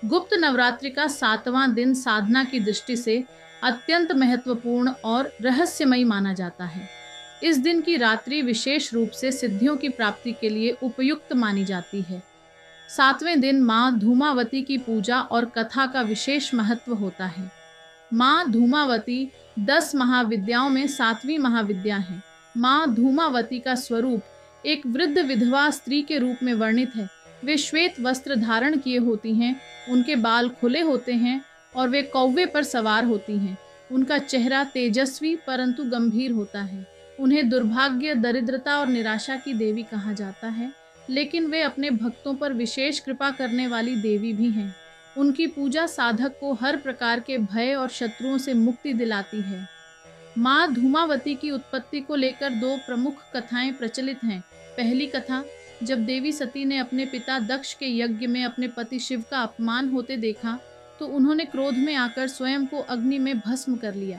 गुप्त नवरात्रि का 7वां दिन साधना की दृष्टि से अत्यंत महत्वपूर्ण और रहस्यमयी माना जाता है। इस दिन की रात्रि विशेष रूप से सिद्धियों की प्राप्ति के लिए उपयुक्त मानी जाती है। 7वें दिन माँ धूमावती की पूजा और कथा का विशेष महत्व होता है। माँ धूमावती 10 महाविद्याओं में 7वीं महाविद्या है। माँ धूमावती का स्वरूप एक वृद्ध विधवा स्त्री के रूप में वर्णित है। वे श्वेत वस्त्र धारण किए होती हैं, उनके बाल खुले होते हैं और वे कौवे पर सवार होती हैं। उनका चेहरा तेजस्वी परंतु गंभीर होता है। उन्हें दुर्भाग्य, दरिद्रता और निराशा की देवी कहा जाता है, लेकिन वे अपने भक्तों पर विशेष कृपा करने वाली देवी भी हैं। उनकी पूजा साधक को हर प्रकार के भय और शत्रुओं से मुक्ति दिलाती है। माँ धूमावती की उत्पत्ति को लेकर 2 प्रमुख कथाएं प्रचलित हैं। पहली कथा, जब देवी सती ने अपने पिता दक्ष के यज्ञ में अपने पति शिव का अपमान होते देखा तो उन्होंने क्रोध में आकर स्वयं को अग्नि में भस्म कर लिया।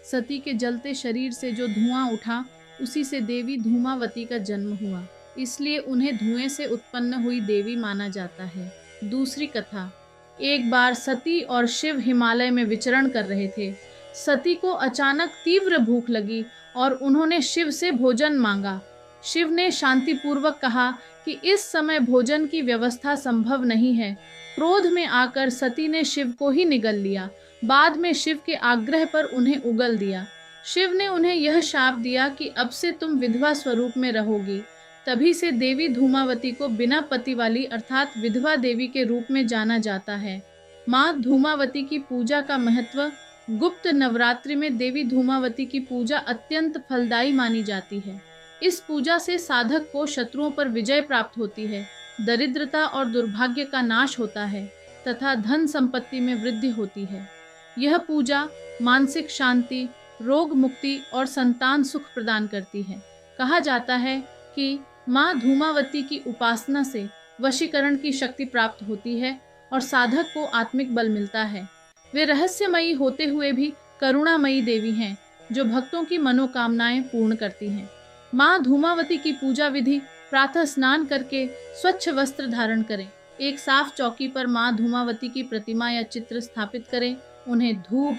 सती के जलते शरीर से जो धुआं उठा, उसी से देवी धूमावती का जन्म हुआ, इसलिए उन्हें धुएं से उत्पन्न हुई देवी माना जाता है। दूसरी कथा, एक बार सती और शिव हिमालय में विचरण कर रहे थे। सती को अचानक तीव्र भूख लगी और उन्होंने शिव से भोजन मांगा। शिव ने शांतिपूर्वक कहा कि इस समय भोजन की व्यवस्था संभव नहीं है। क्रोध में आकर सती ने शिव को ही निगल लिया। बाद में शिव के आग्रह पर उन्हें उगल दिया। शिव ने उन्हें यह शाप दिया कि अब से तुम विधवा स्वरूप में रहोगी। तभी से देवी धूमावती को बिना पति वाली अर्थात विधवा देवी के रूप में जाना जाता है। माँ धूमावती की पूजा का महत्व, गुप्त नवरात्रि में देवी धूमावती की पूजा अत्यंत फलदायी मानी जाती है। इस पूजा से साधक को शत्रुओं पर विजय प्राप्त होती है, दरिद्रता और दुर्भाग्य का नाश होता है तथा धन संपत्ति में वृद्धि होती है। यह पूजा मानसिक शांति, रोग मुक्ति और संतान सुख प्रदान करती है। कहा जाता है कि माँ धूमावती की उपासना से वशीकरण की शक्ति प्राप्त होती है और साधक को आत्मिक बल मिलता है। वे रहस्यमयी होते हुए भी करुणामयी देवी हैं, जो भक्तों की मनोकामनाएं पूर्ण करती हैं। माँ धूमावती की पूजा विधि, प्रातः स्नान करके स्वच्छ वस्त्र धारण करें। एक साफ चौकी पर माँ धूमावती की प्रतिमा या चित्र स्थापित करें। उन्हें धूप,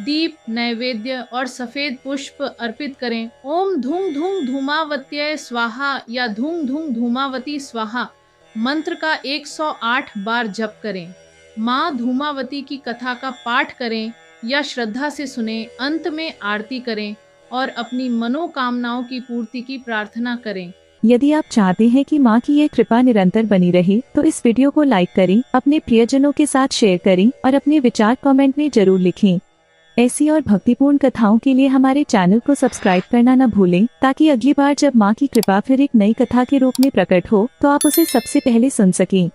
दीप, नैवेद्य और सफेद पुष्प अर्पित करें। ओम धूम धूम धूमावत्यै स्वाहा या धूम धूम धूमावती स्वाहा मंत्र का 108 बार जप करें। माँ धूमावती की कथा का पाठ करें या श्रद्धा से सुने। अंत में आरती करें और अपनी मनोकामनाओं की पूर्ति की प्रार्थना करें। यदि आप चाहते हैं कि माँ की ये कृपा निरंतर बनी रहे तो इस वीडियो को लाइक करें, अपने प्रियजनों के साथ शेयर करें और अपने विचार कमेंट में जरूर लिखें। ऐसी और भक्तिपूर्ण कथाओं के लिए हमारे चैनल को सब्सक्राइब करना न भूलें, ताकि अगली बार जब माँ की कृपा फिर एक नई कथा के रूप में प्रकट हो तो आप उसे सबसे पहले सुन सकें।